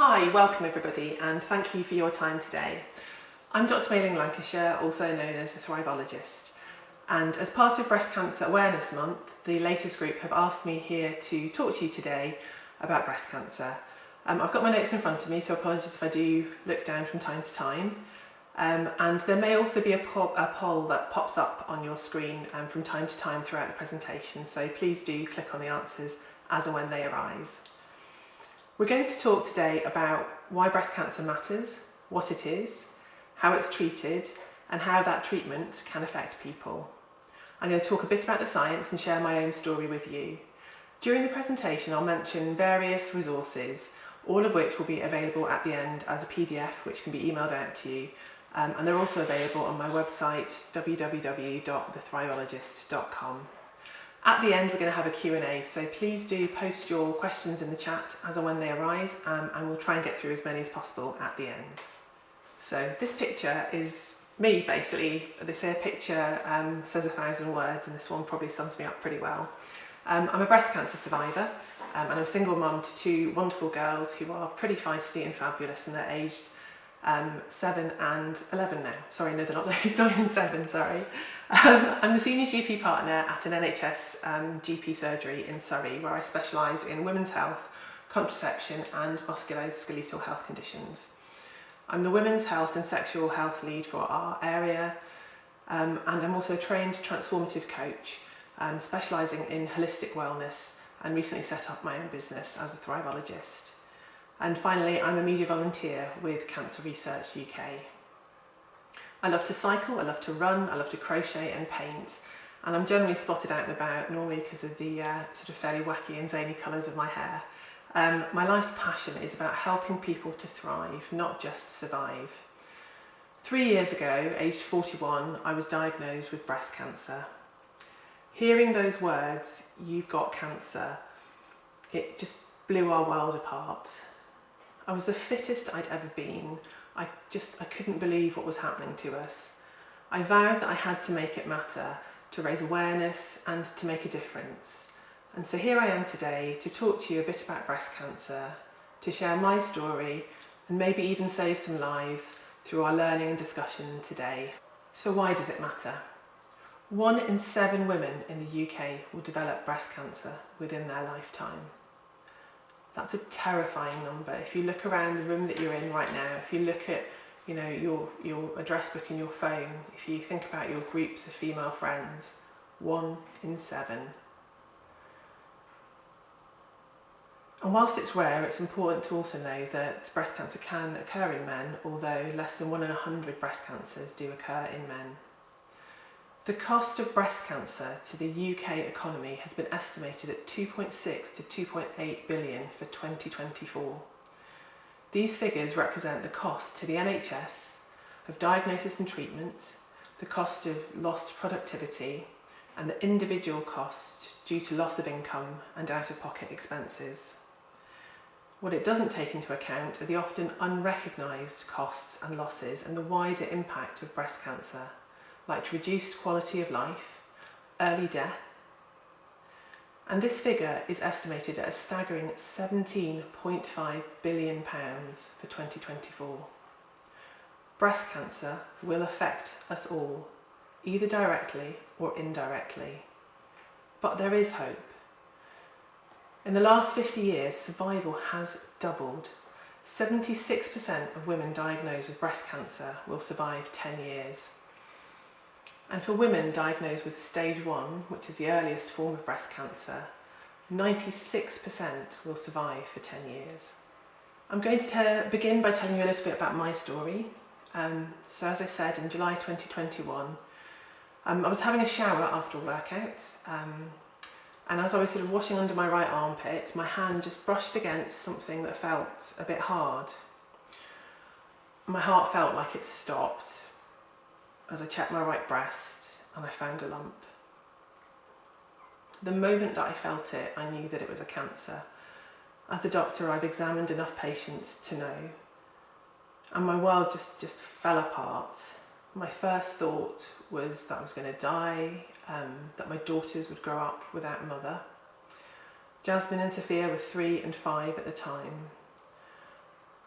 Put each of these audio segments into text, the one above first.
Hi, welcome everybody, and thank you for your time today. I'm Dr. Mei-Ling, Lancashire, also known as the Thrivologist, and as part of Breast Cancer Awareness Month, the Latus group have asked me here to talk to you today about breast cancer. I've got my notes in front of me, so apologies if I do look down from time to time. And there may also be a poll that pops up on your screen from time to time throughout the presentation, so please do click on the answers as and when they arise. We're going to talk today about why breast cancer matters, what it is, how it's treated, and how that treatment can affect people. I'm going to talk a bit about the science and share my own story with you. During the presentation, I'll mention various resources, all of which will be available at the end as a PDF, which can be emailed out to you. And they're also available on my website, www.thrivologist.com. At the end, we're going to have a Q&A, so please do post your questions in the chat as and when they arise, and we'll try and get through as many as possible at the end. So this picture is me, basically. They say a picture says 1,000 words, and this one probably sums me up pretty well. I'm a breast cancer survivor, and I'm a single mum to two wonderful girls who are pretty feisty and fabulous, and they're aged 7 and 11 now. Sorry, no, they're not 9 and 7, sorry. I'm the senior GP partner at an NHS GP surgery in Surrey, where I specialise in women's health, contraception and musculoskeletal health conditions. I'm the women's health and sexual health lead for our area, and I'm also a trained transformative coach, specialising in holistic wellness, and recently set up my own business as a Thrivologist. And finally, I'm a media volunteer with Cancer Research UK. I love to cycle, I love to run, I love to crochet and paint, and I'm generally spotted out and about, normally because of the sort of fairly wacky and zany colours of my hair. My life's passion is about helping people to thrive, not just survive. 3 years ago, aged 41, I was diagnosed with breast cancer. Hearing those words, "you've got cancer," it just blew our world apart. I was the fittest I'd ever been. I couldn't believe what was happening to us. I vowed that I had to make it matter, to raise awareness and to make a difference. And so here I am today to talk to you a bit about breast cancer, to share my story and maybe even save some lives through our learning and discussion today. So why does it matter? 1 in 7 women in the UK will develop breast cancer within their lifetime. That's a terrifying number. If you look around the room that you're in right now, if you look at your address book in your phone, if you think about your groups of female friends, 1 in 7. And whilst it's rare, it's important to also know that breast cancer can occur in men, although less than 1 in 100 breast cancers do occur in men. The cost of breast cancer to the UK economy has been estimated at 2.6 to 2.8 billion for 2024. These figures represent the cost to the NHS of diagnosis and treatment, the cost of lost productivity, and the individual cost due to loss of income and out-of-pocket expenses. What it doesn't take into account are the often unrecognised costs and losses and the wider impact of breast cancer, like reduced quality of life, early death, and this figure is estimated at a staggering £17.5 billion for 2024. Breast cancer will affect us all, either directly or indirectly, but there is hope. In the last 50 years, survival has doubled. 76% of women diagnosed with breast cancer will survive 10 years. And for women diagnosed with stage 1, which is the earliest form of breast cancer, 96% will survive for 10 years. I'm going to begin by telling you a little bit about my story. So as I said, in July 2021, I was having a shower after a workout, and as I was sort of washing under my right armpit, my hand just brushed against something that felt a bit hard. My heart felt like it stopped as I checked my right breast and I found a lump. The moment that I felt it, I knew that it was a cancer. As a doctor, I've examined enough patients to know, and my world just fell apart. My first thought was that I was going to die, that my daughters would grow up without a mother. Jasmine and Sophia were 3 and 5 at the time.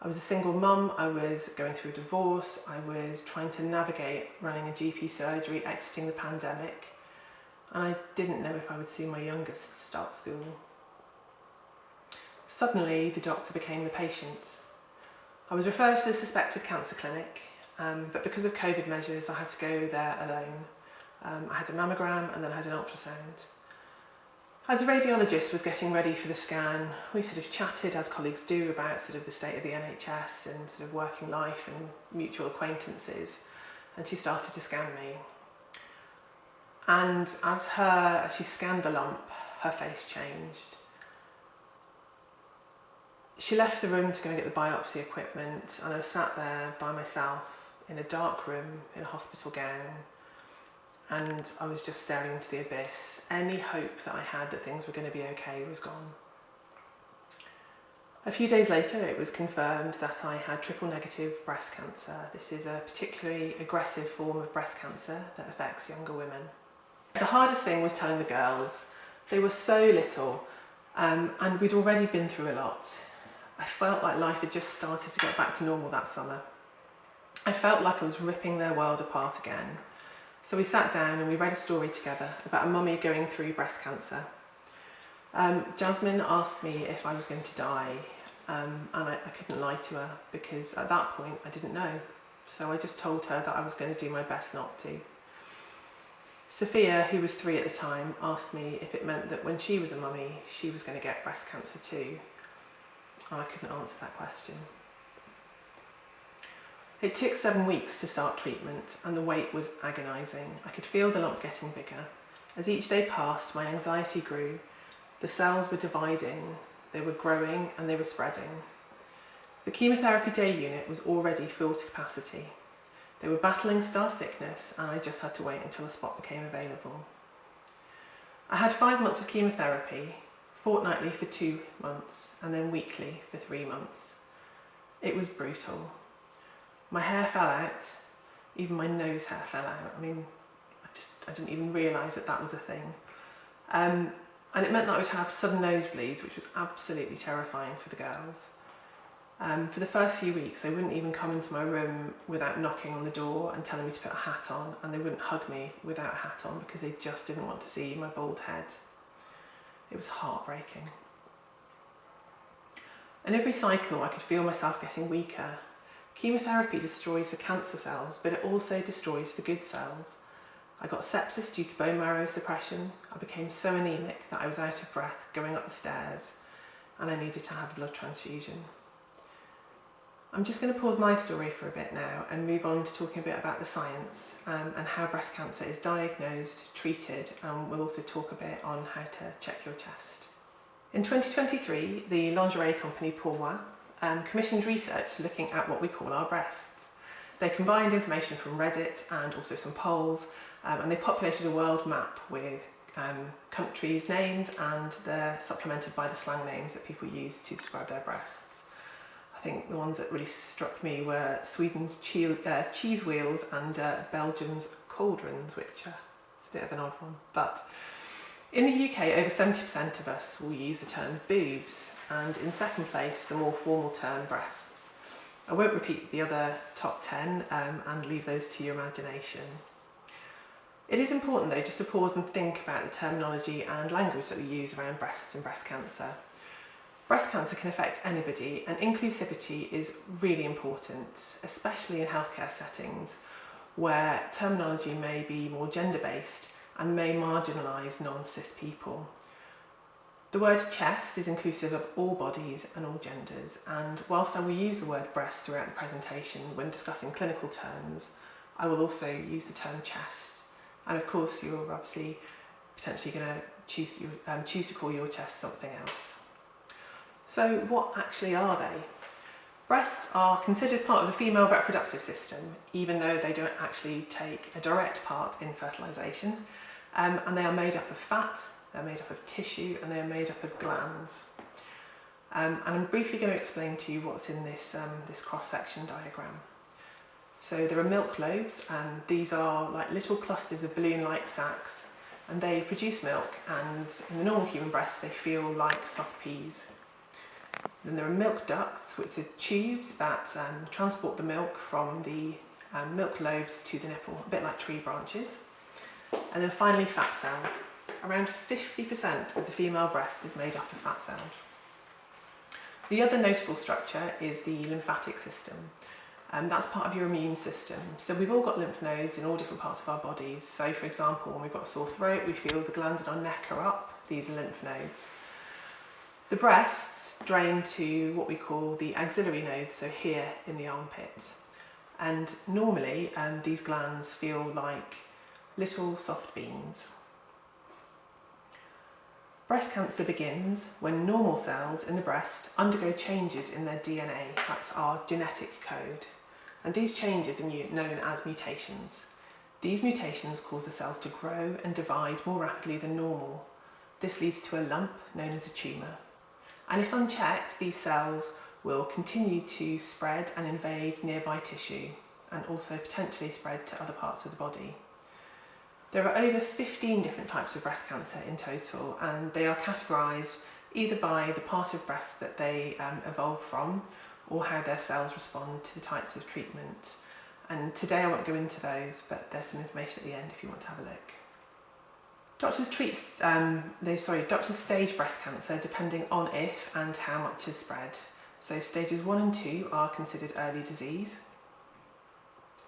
I was a single mum, I was going through a divorce, I was trying to navigate running a GP surgery, exiting the pandemic, and I didn't know if I would see my youngest start school. Suddenly, the doctor became the patient. I was referred to the suspected cancer clinic, but because of COVID measures, I had to go there alone. I had a mammogram and then I had an ultrasound. As a radiologist was getting ready for the scan, we sort of chatted, as colleagues do, about sort of the state of the NHS and sort of working life and mutual acquaintances, and she started to scan me. And as she scanned the lump, her face changed. She left the room to go and get the biopsy equipment, and I was sat there by myself in a dark room in a hospital gown, and I was just staring into the abyss. Any hope that I had that things were going to be okay was gone. A few days later, it was confirmed that I had triple negative breast cancer. This is a particularly aggressive form of breast cancer that affects younger women. The hardest thing was telling the girls. They were so little, and we'd already been through a lot. I felt like life had just started to get back to normal that summer. I felt like I was ripping their world apart again. So we sat down and we read a story together about a mummy going through breast cancer. Jasmine asked me if I was going to die, and I couldn't lie to her because at that point I didn't know. So I just told her that I was going to do my best not to. Sophia, who was 3 at the time, asked me if it meant that when she was a mummy, she was going to get breast cancer too. And I couldn't answer that question. It took 7 weeks to start treatment, and the wait was agonising. I could feel the lump getting bigger. As each day passed, my anxiety grew. The cells were dividing, they were growing, and they were spreading. The chemotherapy day unit was already full to capacity. They were battling star sickness, and I just had to wait until a spot became available. I had 5 months of chemotherapy, fortnightly for 2 months, and then weekly for 3 months. It was brutal. My hair fell out, even my nose hair fell out. I mean, I didn't even realise that that was a thing. And it meant that I would have sudden nosebleeds, which was absolutely terrifying for the girls. For the first few weeks, they wouldn't even come into my room without knocking on the door and telling me to put a hat on, and they wouldn't hug me without a hat on because they just didn't want to see my bald head. It was heartbreaking. And every cycle, I could feel myself getting weaker. Chemotherapy destroys the cancer cells, but it also destroys the good cells. I got sepsis due to bone marrow suppression. I became so anemic that I was out of breath going up the stairs, and I needed to have a blood transfusion. I'm just going to pause my story for a bit now and move on to talking a bit about the science and how breast cancer is diagnosed, treated, and we'll also talk a bit on how to check your chest. In 2023, the lingerie company Pourmoi commissioned research looking at what we call our breasts. They combined information from Reddit and also some polls, and they populated a world map with countries' names, and they're supplemented by the slang names that people use to describe their breasts. I think the ones that really struck me were Sweden's cheese wheels and Belgium's cauldrons, which is a bit of an odd one. But in the UK, over 70% of us will use the term boobs, and in second place, the more formal term breasts. I won't repeat the other top 10 and leave those to your imagination. It is important though just to pause and think about the terminology and language that we use around breasts and breast cancer. Breast cancer can affect anybody, and inclusivity is really important, especially in healthcare settings where terminology may be more gender-based and may marginalise non-cis people. The word chest is inclusive of all bodies and all genders, and whilst I will use the word breast throughout the presentation when discussing clinical terms, I will also use the term chest. And of course, you're obviously potentially going to choose to call your chest something else. So what actually are they? Breasts are considered part of the female reproductive system, even though they don't actually take a direct part in fertilisation, and they are made up of fat, they're made up of tissue, and they are made up of glands. And I'm briefly going to explain to you what's in this cross-section diagram. So there are milk lobes, and these are like little clusters of balloon-like sacs, and they produce milk, and in the normal human breast they feel like soft peas. Then there are milk ducts, which are tubes that transport the milk from the milk lobes to the nipple, a bit like tree branches. And then finally, fat cells. Around 50% of the female breast is made up of fat cells. The other notable structure is the lymphatic system. That's part of your immune system. So we've all got lymph nodes in all different parts of our bodies. So for example, when we've got a sore throat, we feel the glands in our neck are up. These are lymph nodes. The breasts drain to what we call the axillary nodes, so here in the armpit. And normally these glands feel like little soft beans. Breast cancer begins when normal cells in the breast undergo changes in their DNA, that's our genetic code. And these changes are known as mutations. These mutations cause the cells to grow and divide more rapidly than normal. This leads to a lump known as a tumour. And if unchecked, these cells will continue to spread and invade nearby tissue and also potentially spread to other parts of the body. There are over 15 different types of breast cancer in total, and they are categorised either by the part of breast that they evolve from or how their cells respond to the types of treatment. And today I won't go into those, but there's some information at the end if you want to have a look. Doctors stage breast cancer depending on if and how much has spread. So stages 1 and 2 are considered early disease.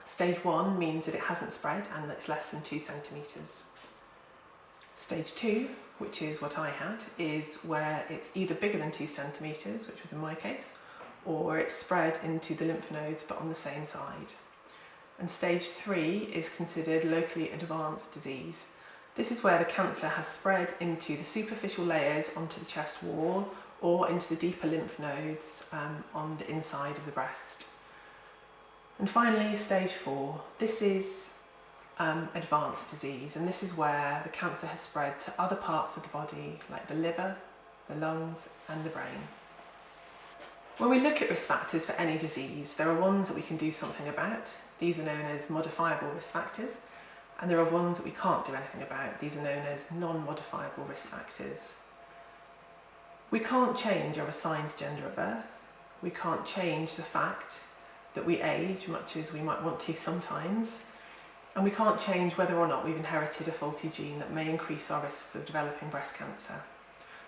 Stage 1 means that it hasn't spread and that it's less than 2 centimetres. Stage 2, which is what I had, is where it's either bigger than 2 centimetres, which was in my case, or it's spread into the lymph nodes but on the same side. And stage 3 is considered locally advanced disease. This is where the cancer has spread into the superficial layers onto the chest wall or into the deeper lymph nodes on the inside of the breast. And finally, stage 4. This is advanced disease, and this is where the cancer has spread to other parts of the body like the liver, the lungs and the brain. When we look at risk factors for any disease, there are ones that we can do something about. These are known as modifiable risk factors, and there are ones that we can't do anything about. These are known as non-modifiable risk factors. We can't change our assigned gender at birth. We can't change the fact that we age, much as we might want to sometimes. And we can't change whether or not we've inherited a faulty gene that may increase our risks of developing breast cancer.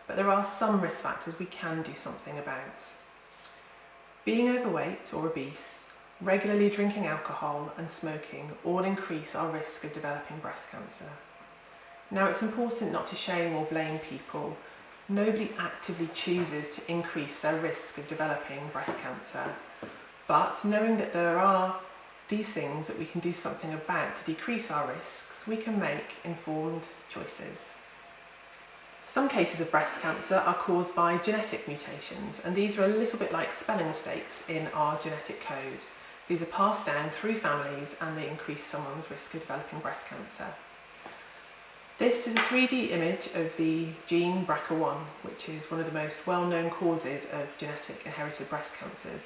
But there are some risk factors we can do something about. Being overweight or obese, regularly drinking alcohol and smoking all increase our risk of developing breast cancer. Now, it's important not to shame or blame people. Nobody actively chooses to increase their risk of developing breast cancer. But knowing that there are these things that we can do something about to decrease our risks, we can make informed choices. Some cases of breast cancer are caused by genetic mutations, and these are a little bit like spelling mistakes in our genetic code. These are passed down through families and they increase someone's risk of developing breast cancer. This is a 3D image of the gene BRCA1, which is one of the most well-known causes of genetic inherited breast cancers.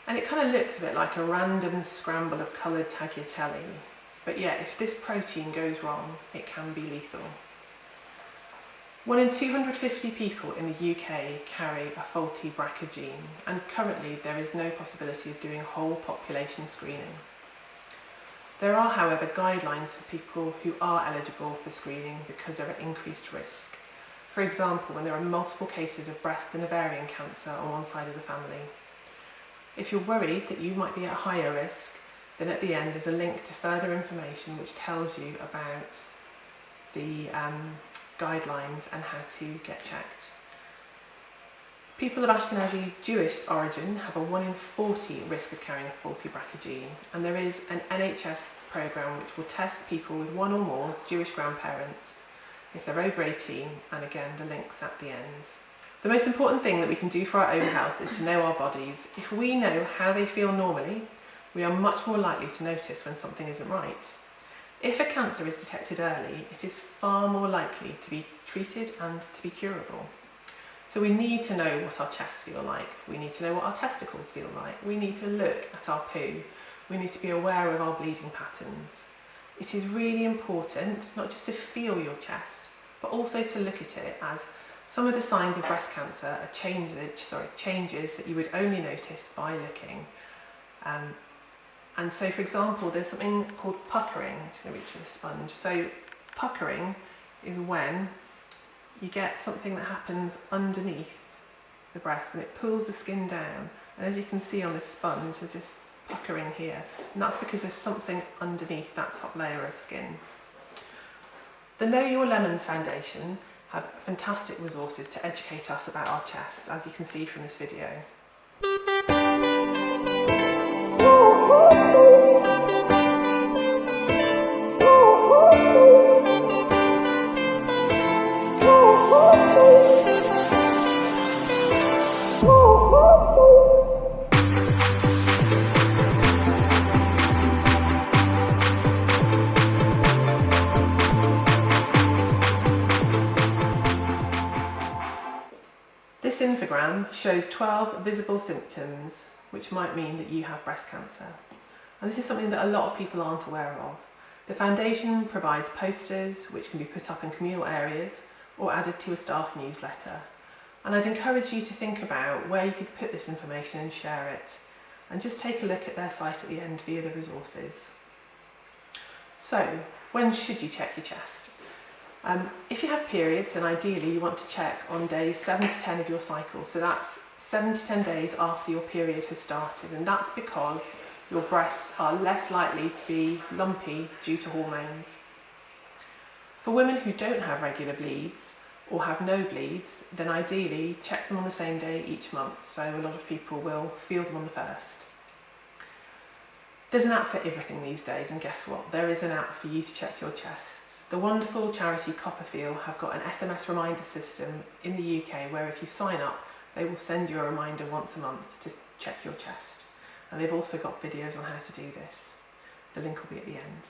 And it kind of looks a bit like a random scramble of coloured tagliatelle. But yeah, if this protein goes wrong, it can be lethal. 1 in 250 people in the UK carry a faulty BRCA gene, and currently there is no possibility of doing whole population screening. There are, however, guidelines for people who are eligible for screening because they're at increased risk. For example, when there are multiple cases of breast and ovarian cancer on one side of the family. If you're worried that you might be at higher risk, then at the end there's a link to further information which tells you about the guidelines and how to get checked. People of Ashkenazi Jewish origin have a 1 in 40 risk of carrying a faulty BRCA gene, and there is an NHS programme which will test people with 1 or more Jewish grandparents if they're over 18, and again the link's at the end. The most important thing that we can do for our own health is to know our bodies. If we know how they feel normally, we are much more likely to notice when something isn't right. If a cancer is detected early, it is far more likely to be treated and to be curable. So we need to know what our chests feel like. We need to know what our testicles feel like. We need to look at our poo. We need to be aware of our bleeding patterns. It is really important not just to feel your chest, but also to look at it as Some of the signs of breast cancer are changes that you would only notice by looking. And so, for example, there's something called puckering. I'm just going to reach for the sponge. So puckering is when you get something that happens underneath the breast and it pulls the skin down. And as you can see on this sponge, there's this puckering here. And that's because there's something underneath that top layer of skin. The Know Your Lemons Foundation have fantastic resources to educate us about our chests, as you can see from this video. This infogram shows 12 visible symptoms which might mean that you have breast cancer. And this is something that a lot of people aren't aware of. The foundation provides posters which can be put up in communal areas or added to a staff newsletter. And I'd encourage you to think about where you could put this information and share it. And just take a look at their site at the end via the resources. So, when should you check your chest? If you have periods, then ideally you want to check on days 7 to 10 of your cycle. So that's 7 to 10 days after your period has started. And that's because your breasts are less likely to be lumpy due to hormones. For women who don't have regular bleeds or have no bleeds, then ideally check them on the same day each month. So a lot of people will feel them on the first. There's an app for everything these days, and guess what? There is an app for you to check your chests. The wonderful charity Copperfield have got an SMS reminder system in the UK where if you sign up, they will send you a reminder once a month to check your chest. And they've also got videos on how to do this. The link will be at the end.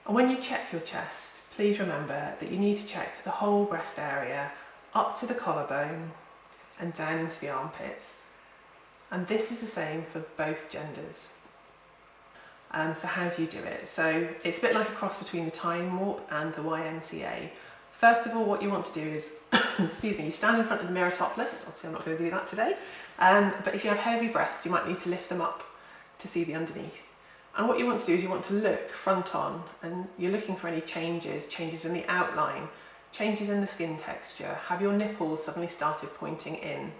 And when you check your chest, please remember that you need to check the whole breast area up to the collarbone and down into the armpits. And this is the same for both genders. So how do you do it? So it's a bit like a cross between the Time Warp and the YMCA. First of all, what you want to do is, excuse me, you stand in front of the mirror topless. Obviously I'm not going to do that today. But if you have heavy breasts, you might need to lift them up to see the underneath. And what you want to do is you want to look front on, and you're looking for any changes in the outline, changes in the skin texture. Have your nipples suddenly started pointing in?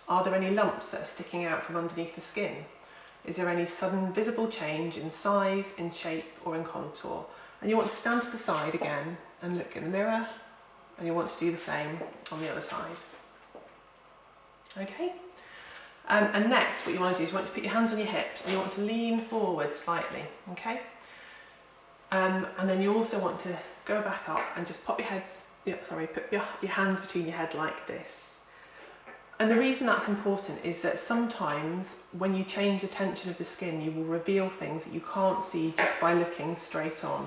Are there any lumps that are sticking out from underneath the skin? Is there any sudden visible change in size, in shape or in contour? And you want to stand to the side again and look in the mirror, and you want to do the same on the other side. Okay? And next what you want to do is you want to put your hands on your hips and you want to lean forward slightly, okay? And then you also want to go back up and just put your hands between your head like this. And the reason that's important is that sometimes when you change the tension of the skin, you will reveal things that you can't see just by looking straight on.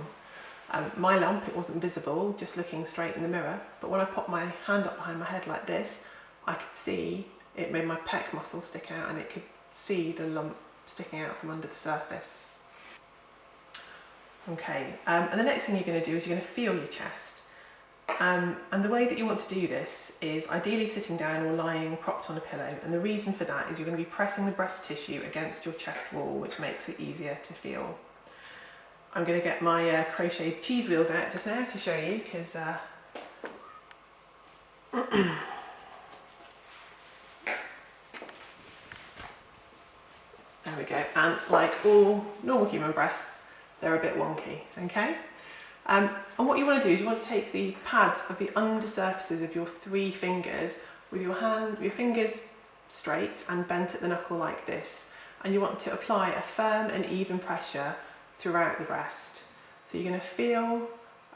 My lump, it wasn't visible just looking straight in the mirror, but when I put my hand up behind my head like this, I could see it made my pec muscle stick out and it could see the lump sticking out from under the surface. Okay, and the next thing you're going to do is you're going to feel your chest. And the way that you want to do this is ideally sitting down or lying propped on a pillow, and the reason for that is you're going to be pressing the breast tissue against your chest wall, which makes it easier to feel. I'm going to get my crocheted cheese wheels out just now to show you, because there we go, and like all normal human breasts, they're a bit wonky, okay? And what you want to do is you want to take the pads of the under surfaces of your 3 fingers with your fingers straight and bent at the knuckle like this, and you want to apply a firm and even pressure throughout the breast. So you're going to feel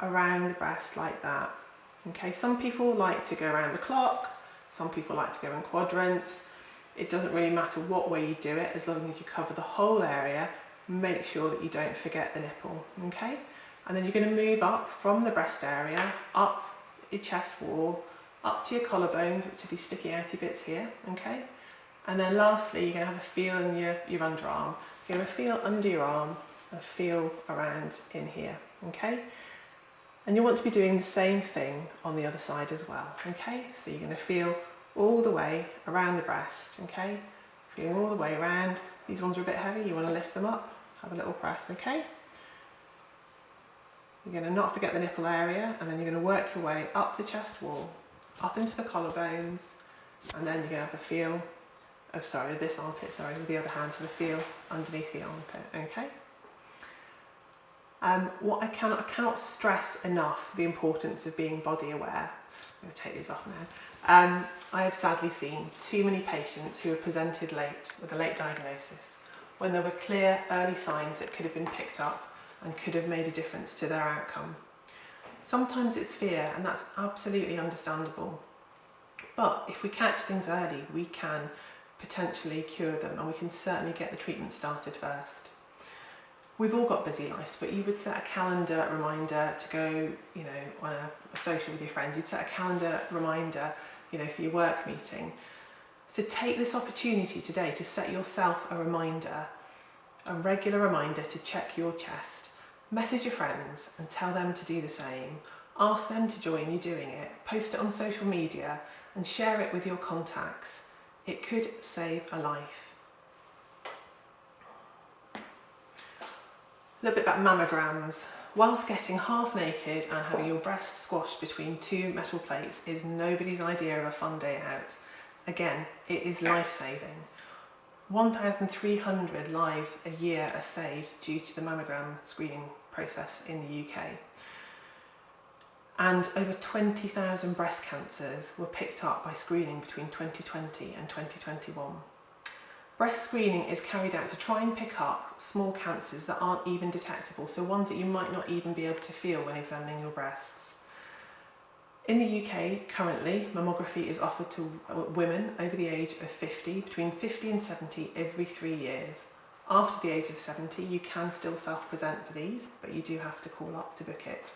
around the breast like that. Okay, some people like to go around the clock, some people like to go in quadrants. It doesn't really matter what way you do it, as long as you cover the whole area. Make sure that you don't forget the nipple, okay? And then you're going to move up from the breast area, up your chest wall, up to your collarbones, which are these sticky outy bits here, okay? And then lastly, you're going to have a feel in your underarm. You're going to feel under your arm and feel around in here, okay? And you want to be doing the same thing on the other side as well, okay? So you're going to feel all the way around the breast, okay? Feeling all the way around. These ones are a bit heavy, you want to lift them up, have a little press, okay? You're going to not forget the nipple area, and then you're going to work your way up the chest wall, up into the collarbones, and then you're going to have a feel of, this armpit, with the other hand, have a feel underneath the armpit, okay? What I cannot stress enough the importance of being body aware. I'm going to take these off now. I have sadly seen too many patients who have presented late with a late diagnosis when there were clear early signs that could have been picked up and could have made a difference to their outcome. Sometimes it's fear, and that's absolutely understandable. But if we catch things early, we can potentially cure them, and we can certainly get the treatment started first. We've all got busy lives, but you would set a calendar reminder to go, on a social with your friends. You'd set a calendar reminder, for your work meeting. So take this opportunity today to set yourself a reminder, a regular reminder to check your chest. Message your friends and tell them to do the same. Ask them to join you doing it. Post it on social media and share it with your contacts. It could save a life. A little bit about mammograms. Whilst getting half naked and having your breast squashed between two metal plates is nobody's idea of a fun day out. Again, it is life-saving. 1,300 lives a year are saved due to the mammogram screening process in the UK. And over 20,000 breast cancers were picked up by screening between 2020 and 2021. Breast screening is carried out to try and pick up small cancers that aren't even detectable, so ones that you might not even be able to feel when examining your breasts. In the UK, currently, mammography is offered to women over the age of 50, between 50 and 70 every 3 years. After the age of 70, you can still self-present for these, but you do have to call up to book it.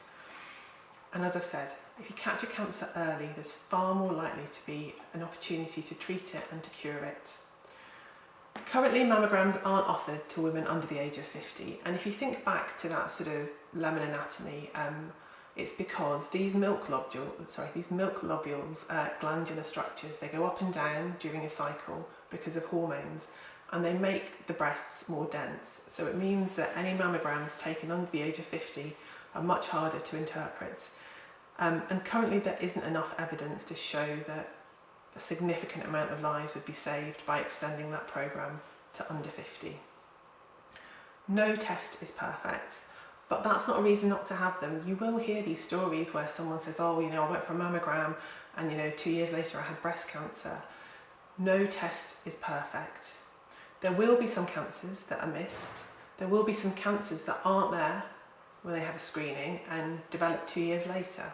And as I've said, if you catch a cancer early, there's far more likely to be an opportunity to treat it and to cure it. Currently, mammograms aren't offered to women under the age of 50, and if you think back to that sort of lemon anatomy, it's because these milk lobules, glandular structures, they go up and down during a cycle because of hormones, and they make the breasts more dense. So it means that any mammograms taken under the age of 50 are much harder to interpret. And currently there isn't enough evidence to show that a significant amount of lives would be saved by extending that programme to under 50. No test is perfect, but that's not a reason not to have them. You will hear these stories where someone says, oh, I went for a mammogram and 2 years later I had breast cancer. No test is perfect. There will be some cancers that are missed. There will be some cancers that aren't there when they have a screening and develop 2 years later.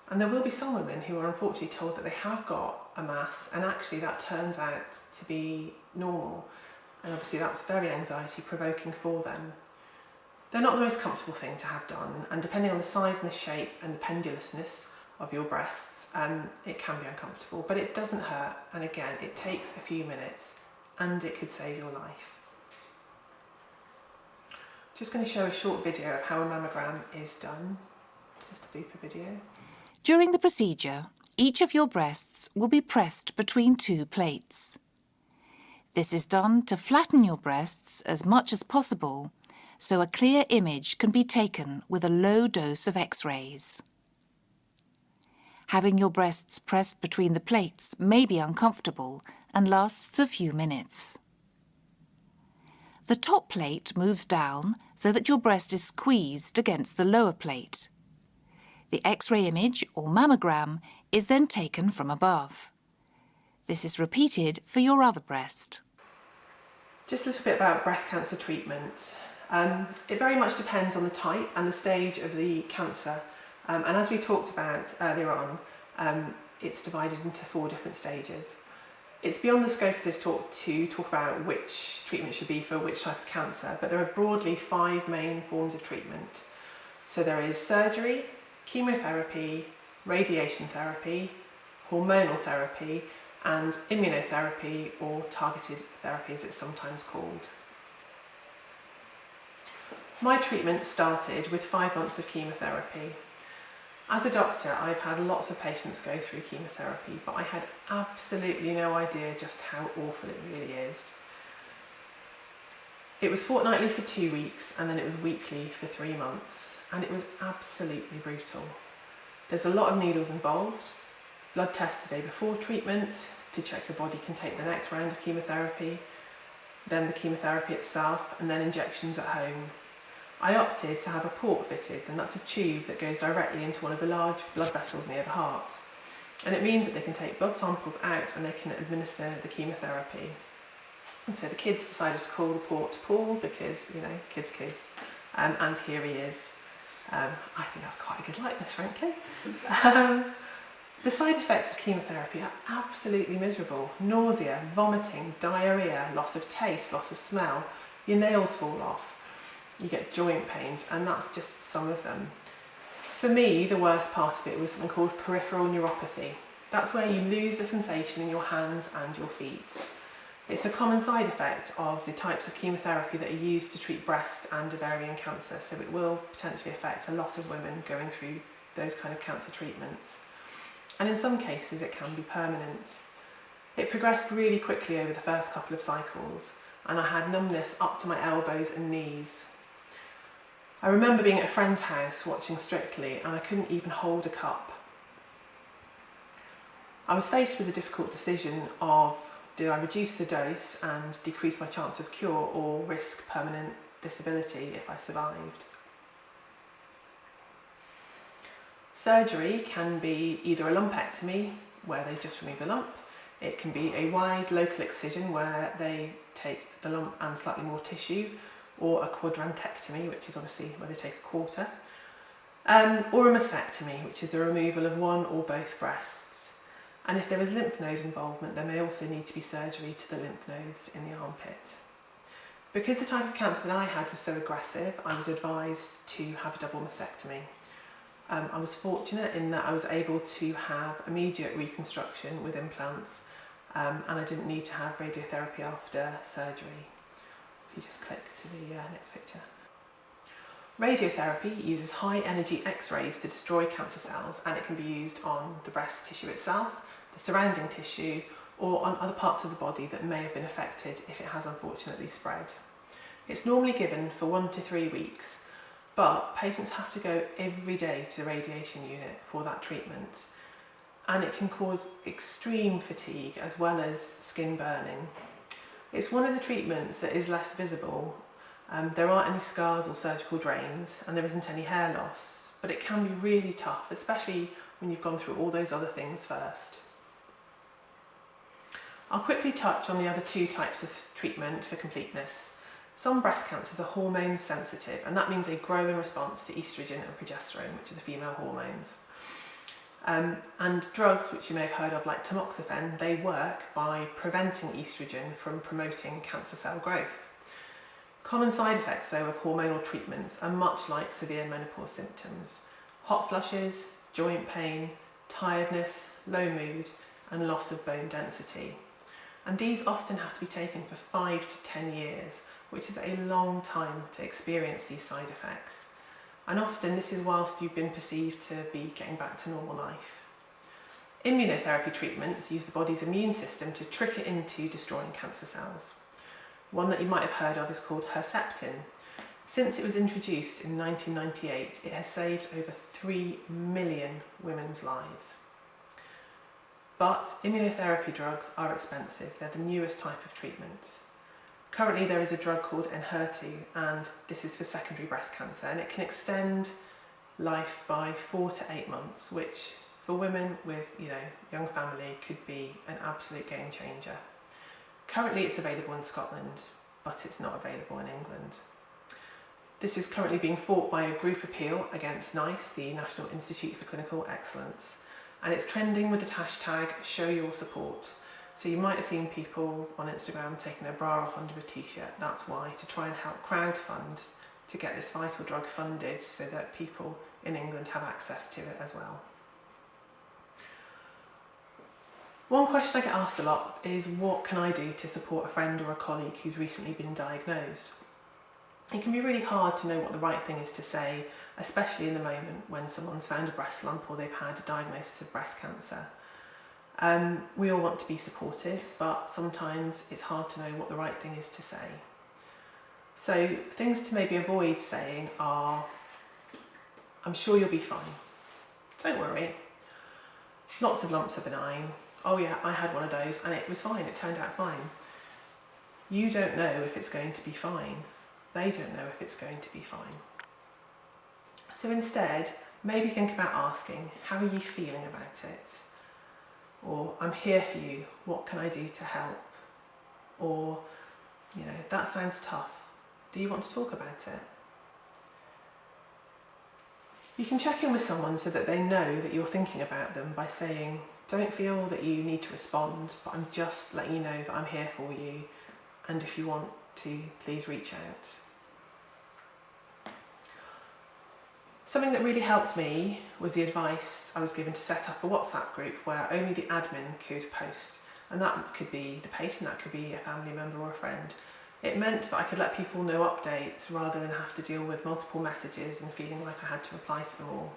And there will be some women who are unfortunately told that they have got a mass, and actually that turns out to be normal. And obviously that's very anxiety provoking for them. They're not the most comfortable thing to have done, and depending on the size and the shape and the pendulousness of your breasts, it can be uncomfortable, but it doesn't hurt. And again, it takes a few minutes and it could save your life. Just going to show a short video of how a mammogram is done. Just a beeper video. During the procedure, each of your breasts will be pressed between two plates. This is done to flatten your breasts as much as possible, so a clear image can be taken with a low dose of X-rays. Having your breasts pressed between the plates may be uncomfortable and lasts a few minutes. The top plate moves down so that your breast is squeezed against the lower plate. The X-ray image, or mammogram, is then taken from above. This is repeated for your other breast. Just a little bit about breast cancer treatment. It very much depends on the type and the stage of the cancer. And as we talked about earlier on, it's divided into 4 different stages. It's beyond the scope of this talk to talk about which treatment should be for which type of cancer, but there are broadly 5 main forms of treatment. So there is surgery, chemotherapy, radiation therapy, hormonal therapy, and immunotherapy, or targeted therapy as it's sometimes called. My treatment started with 5 months of chemotherapy. As a doctor, I've had lots of patients go through chemotherapy, but I had absolutely no idea just how awful it really is. It was fortnightly for 2 weeks, and then it was weekly for 3 months, and it was absolutely brutal. There's a lot of needles involved, blood tests the day before treatment to check your body can take the next round of chemotherapy, then the chemotherapy itself, and then injections at home. I opted to have a port fitted, and that's a tube that goes directly into one of the large blood vessels near the heart. And it means that they can take blood samples out and they can administer the chemotherapy. And so the kids decided to call the port Paul because, you know, kids. And here he is. I think that's quite a good likeness, frankly. The side effects of chemotherapy are absolutely miserable. Nausea, vomiting, diarrhoea, loss of taste, loss of smell. Your nails fall off. You get joint pains, and that's just some of them. For me, the worst part of it was something called peripheral neuropathy. That's where you lose the sensation in your hands and your feet. It's a common side effect of the types of chemotherapy that are used to treat breast and ovarian cancer, so it will potentially affect a lot of women going through those kind of cancer treatments. And in some cases it can be permanent. It progressed really quickly over the first couple of cycles, and I had numbness up to my elbows and knees. I remember being at a friend's house watching Strictly, and I couldn't even hold a cup. I was faced with a difficult decision of, do I reduce the dose and decrease my chance of cure, or risk permanent disability if I survived? Surgery can be either a lumpectomy, where they just remove the lump. It can be a wide local excision where they take the lump and slightly more tissue, or a quadrantectomy, which is obviously where they take a quarter, or a mastectomy, which is a removal of one or both breasts. And if there is lymph node involvement, there may also need to be surgery to the lymph nodes in the armpit. Because the type of cancer that I had was so aggressive, I was advised to have a double mastectomy. I was fortunate in that I was able to have immediate reconstruction with implants, and I didn't need to have radiotherapy after surgery. If you just click to the next picture. Radiotherapy uses high energy X-rays to destroy cancer cells, and it can be used on the breast tissue itself, the surrounding tissue, or on other parts of the body that may have been affected if it has unfortunately spread. It's normally given for 1 to 3 weeks, but patients have to go every day to the radiation unit for that treatment, and it can cause extreme fatigue as well as skin burning. It's one of the treatments that is less visible. There aren't any scars or surgical drains, and there isn't any hair loss, but it can be really tough, especially when you've gone through all those other things first. I'll quickly touch on the other 2 types of treatment for completeness. Some breast cancers are hormone sensitive, and that means they grow in response to estrogen and progesterone, which are the female hormones. And drugs, which you may have heard of, like tamoxifen, they work by preventing estrogen from promoting cancer cell growth. Common side effects, though, of hormonal treatments are much like severe menopause symptoms: hot flushes, joint pain, tiredness, low mood, and loss of bone density. And these often have to be taken for 5 to 10 years, which is a long time to experience these side effects. And often this is whilst you've been perceived to be getting back to normal life. Immunotherapy treatments use the body's immune system to trick it into destroying cancer cells. One that you might have heard of is called Herceptin. Since it was introduced in 1998, it has saved over 3 million women's lives. But immunotherapy drugs are expensive. They're the newest type of treatment. Currently there is a drug called Enhertu, and this is for secondary breast cancer, and it can extend life by 4 to 8 months, which for women with, young family could be an absolute game changer. Currently it's available in Scotland, but it's not available in England. This is currently being fought by a group appeal against NICE, the National Institute for Clinical Excellence, and it's trending with the hashtag #ShowYourSupport. So you might have seen people on Instagram taking their bra off under a t-shirt. That's why, to try and help crowdfund to get this vital drug funded so that people in England have access to it as well. One question I get asked a lot is, what can I do to support a friend or a colleague who's recently been diagnosed? It can be really hard to know what the right thing is to say, especially in the moment when someone's found a breast lump or they've had a diagnosis of breast cancer. We all want to be supportive, but sometimes it's hard to know what the right thing is to say. So things to maybe avoid saying are, I'm sure you'll be fine. Don't worry. Lots of lumps are benign. Oh yeah, I had one of those and it was fine, it turned out fine. You don't know if it's going to be fine. They don't know if it's going to be fine. So instead, maybe think about asking, how are you feeling about it? Or, I'm here for you, what can I do to help? Or, that sounds tough. Do you want to talk about it? You can check in with someone so that they know that you're thinking about them by saying, don't feel that you need to respond, but I'm just letting you know that I'm here for you, and if you want to, please reach out. Something that really helped me was the advice I was given to set up a WhatsApp group where only the admin could post, and that could be the patient, that could be a family member or a friend. It meant that I could let people know updates rather than have to deal with multiple messages and feeling like I had to reply to them all.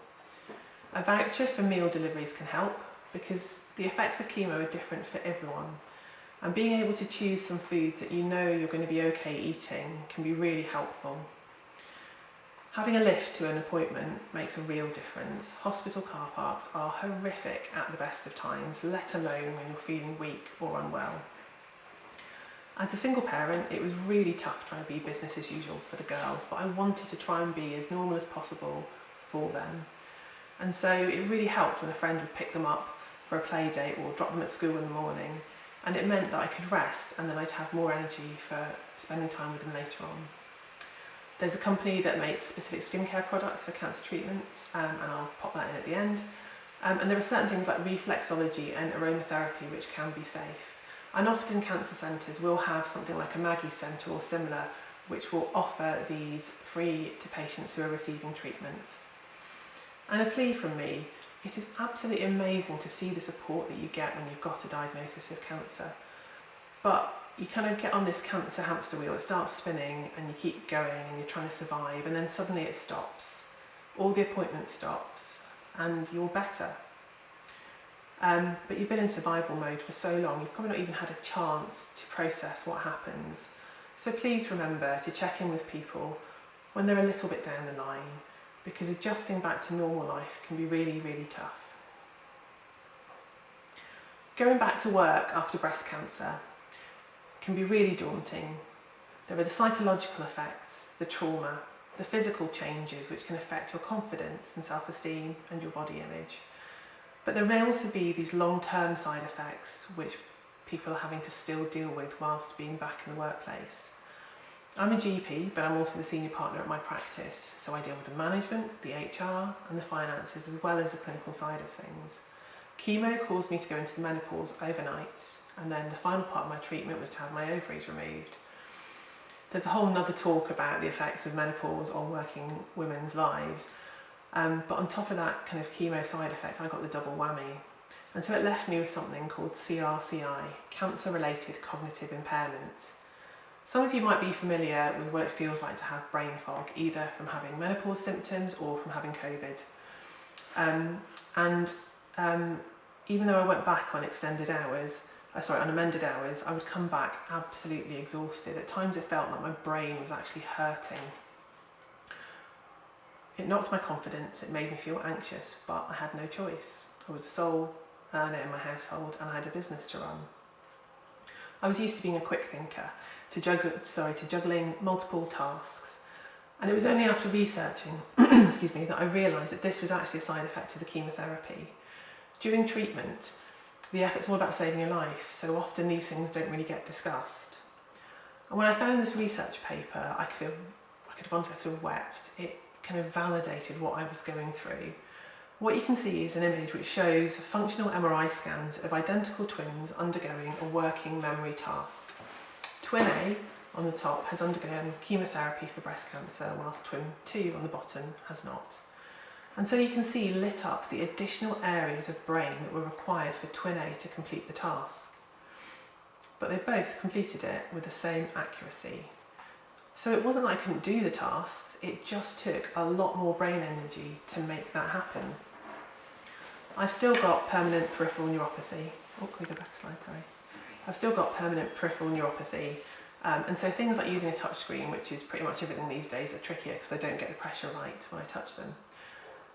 A voucher for meal deliveries can help because the effects of chemo are different for everyone, and being able to choose some foods that you know you're going to be okay eating can be really helpful. Having a lift to an appointment makes a real difference. Hospital car parks are horrific at the best of times, let alone when you're feeling weak or unwell. As a single parent, it was really tough trying to be business as usual for the girls, but I wanted to try and be as normal as possible for them. And so it really helped when a friend would pick them up for a play date or drop them at school in the morning, and it meant that I could rest and then I'd have more energy for spending time with them later on. There's a company that makes specific skincare products for cancer treatments, and I'll pop that in at the end. And there are certain things like reflexology and aromatherapy which can be safe. And often cancer centres will have something like a Maggie Centre or similar, which will offer these free to patients who are receiving treatment. And a plea from me, it is absolutely amazing to see the support that you get when you've got a diagnosis of cancer. But you kind of get on this cancer hamster wheel, it starts spinning and you keep going and you're trying to survive, and then suddenly it stops. All the appointment stops and you're better. But you've been in survival mode for so long, you've probably not even had a chance to process what happens. So please remember to check in with people when they're a little bit down the line, because adjusting back to normal life can be really, really tough. Going back to work after breast cancer can be really daunting. There are the psychological effects, the trauma, the physical changes which can affect your confidence and self-esteem and your body image. But there may also be these long-term side effects which people are having to still deal with whilst being back in the workplace. I'm a GP, but I'm also the senior partner at my practice, so I deal with the management, the HR and the finances, as well as the clinical side of things. Chemo caused me to go into the menopause overnight, and then the final part of my treatment was to have my ovaries removed. There's a whole nother talk about the effects of menopause on working women's lives, but on top of that kind of chemo side effect, I got the double whammy. And so it left me with something called CRCI, cancer-related cognitive impairment. Some of you might be familiar with what it feels like to have brain fog, either from having menopause symptoms or from having COVID. Even though I went back on amended hours, I would come back absolutely exhausted. At times it felt like my brain was actually hurting. It knocked my confidence, it made me feel anxious, but I had no choice. I was the sole earner in my household and I had a business to run. I was used to being a quick thinker, to juggling multiple tasks. And it was only after researching that I realised that this was actually a side effect of the chemotherapy. During treatment, the effort's all about saving your life, so often these things don't really get discussed. And when I found this research paper, I could have wept. It kind of validated what I was going through. What you can see is an image which shows functional MRI scans of identical twins undergoing a working memory task. Twin A on the top has undergone chemotherapy for breast cancer, whilst twin 2 on the bottom has not. And so you can see lit up the additional areas of brain that were required for twin A to complete the task. But they both completed it with the same accuracy. So it wasn't that I couldn't do the tasks, it just took a lot more brain energy to make that happen. I've still got permanent peripheral neuropathy. Oh, can we go back a slide, sorry. I've still got permanent peripheral neuropathy. And so things like using a touch screen, which is pretty much everything these days, are trickier because I don't get the pressure right when I touch them.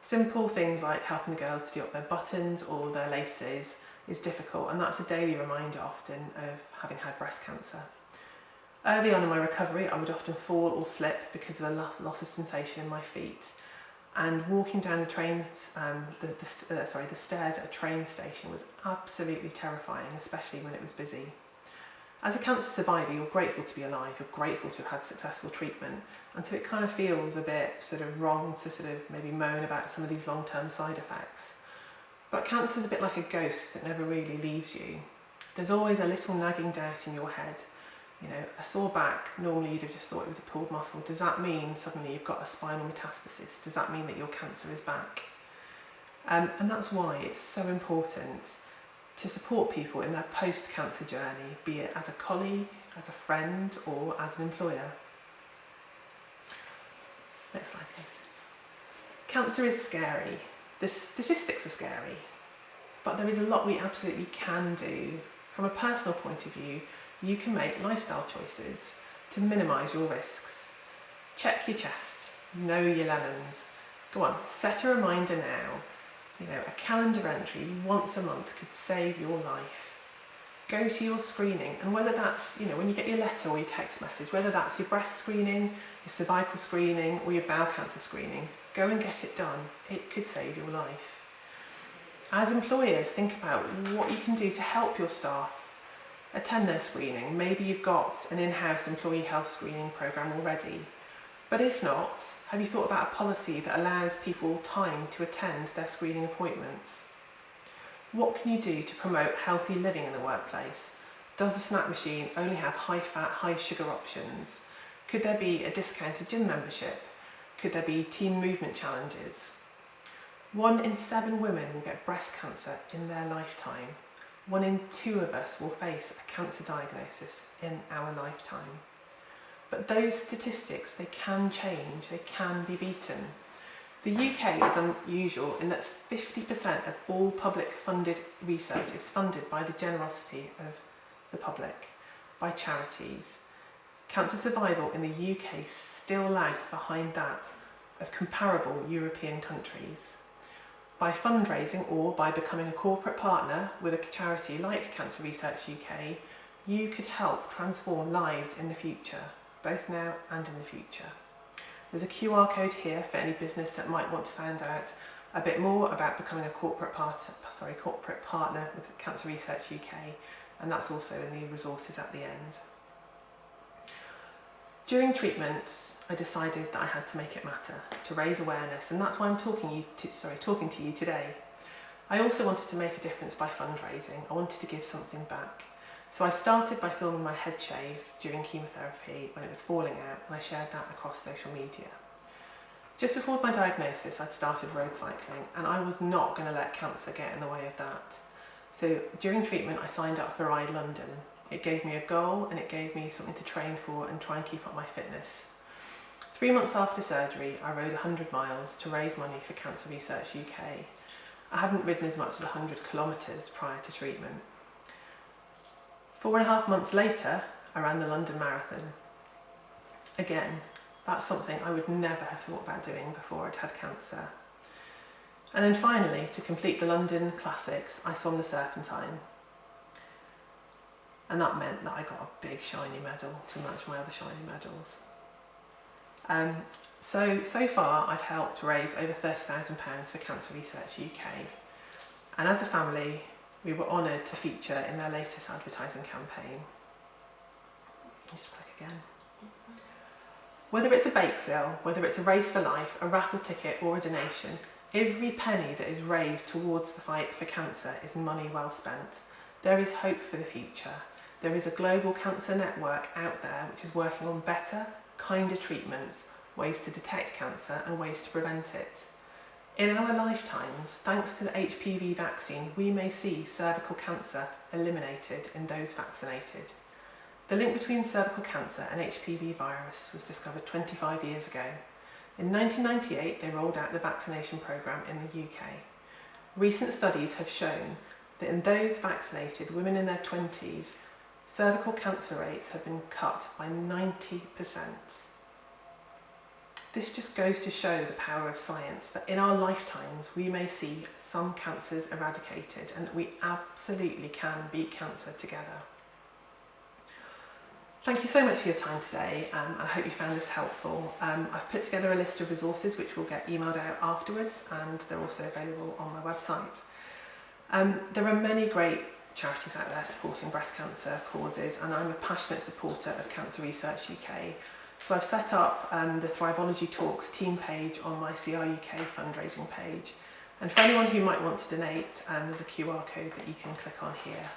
Simple things like helping the girls to do up their buttons or their laces is difficult, and that's a daily reminder often of having had breast cancer. Early on in my recovery, I would often fall or slip because of a loss of sensation in my feet. And walking down the stairs at a train station was absolutely terrifying, especially when it was busy. As a cancer survivor, you're grateful to be alive, you're grateful to have had successful treatment, and so it kind of feels a bit sort of wrong to sort of maybe moan about some of these long-term side effects. But cancer is a bit like a ghost that never really leaves you. There's always a little nagging doubt in your head. You know, a sore back, normally you'd have just thought it was a pulled muscle. Does that mean suddenly you've got a spinal metastasis? Does that mean that your cancer is back? And that's why it's so important to support people in their post-cancer journey, be it as a colleague, as a friend, or as an employer. Next slide, please. Cancer is scary. The statistics are scary, but there is a lot we absolutely can do. From a personal point of view, you can make lifestyle choices to minimise your risks. Check your chest, know your lemons. Go on, set a reminder now. You know, a calendar entry once a month could save your life. Go to your screening, and whether that's, you know, when you get your letter or your text message, whether that's your breast screening, your cervical screening, or your bowel cancer screening, go and get it done. It could save your life. As employers, think about what you can do to help your staff attend their screening. Maybe you've got an in-house employee health screening programme already. But if not, have you thought about a policy that allows people time to attend their screening appointments? What can you do to promote healthy living in the workplace? Does the snack machine only have high-fat, high-sugar options? Could there be a discounted gym membership? Could there be team movement challenges? 1 in 7 women will get breast cancer in their lifetime. 1 in 2 of us will face a cancer diagnosis in our lifetime. But those statistics, they can change, they can be beaten. The UK is unusual in that 50% of all public funded research is funded by the generosity of the public, by charities. Cancer survival in the UK still lags behind that of comparable European countries. By fundraising or by becoming a corporate partner with a charity like Cancer Research UK, you could help transform lives in the future, both now and in the future. There's a QR code here for any business that might want to find out a bit more about becoming a corporate partner with Cancer Research UK, and that's also in the resources at the end. During treatment, I decided that I had to make it matter, to raise awareness, and that's why I'm talking to you today. I also wanted to make a difference by fundraising. I wanted to give something back. So I started by filming my head shave during chemotherapy when it was falling out, and I shared that across social media. Just before my diagnosis, I'd started road cycling, and I was not going to let cancer get in the way of that. So during treatment, I signed up for Ride London. It gave me a goal, and it gave me something to train for and try and keep up my fitness. 3 months after surgery, I rode 100 miles to raise money for Cancer Research UK. I hadn't ridden as much as 100 kilometres prior to treatment. 4.5 months later, I ran the London Marathon. Again, that's something I would never have thought about doing before I'd had cancer. And then finally, to complete the London Classics, I swam the Serpentine. And that meant that I got a big shiny medal to match my other shiny medals. So far I've helped raise over £30,000 for Cancer Research UK. And as a family, we were honoured to feature in their latest advertising campaign. Just click again. Whether it's a bake sale, whether it's a race for life, a raffle ticket or a donation, every penny that is raised towards the fight for cancer is money well spent. There is hope for the future. There is a global cancer network out there which is working on better, kinder treatments, ways to detect cancer and ways to prevent it. In our lifetimes, thanks to the HPV vaccine, we may see cervical cancer eliminated in those vaccinated. The link between cervical cancer and HPV virus was discovered 25 years ago. In 1998, they rolled out the vaccination programme in the UK. Recent studies have shown that in those vaccinated, women in their 20s, cervical cancer rates have been cut by 90%. This just goes to show the power of science, that in our lifetimes we may see some cancers eradicated and that we absolutely can beat cancer together. Thank you so much for your time today, and I hope you found this helpful. I've put together a list of resources which will get emailed out afterwards, and they're also available on my website. There are many great charities out there supporting breast cancer causes, and I'm a passionate supporter of Cancer Research UK. So I've set up the Thriveology Talks team page on my CR UK fundraising page. And for anyone who might want to donate, there's a QR code that you can click on here.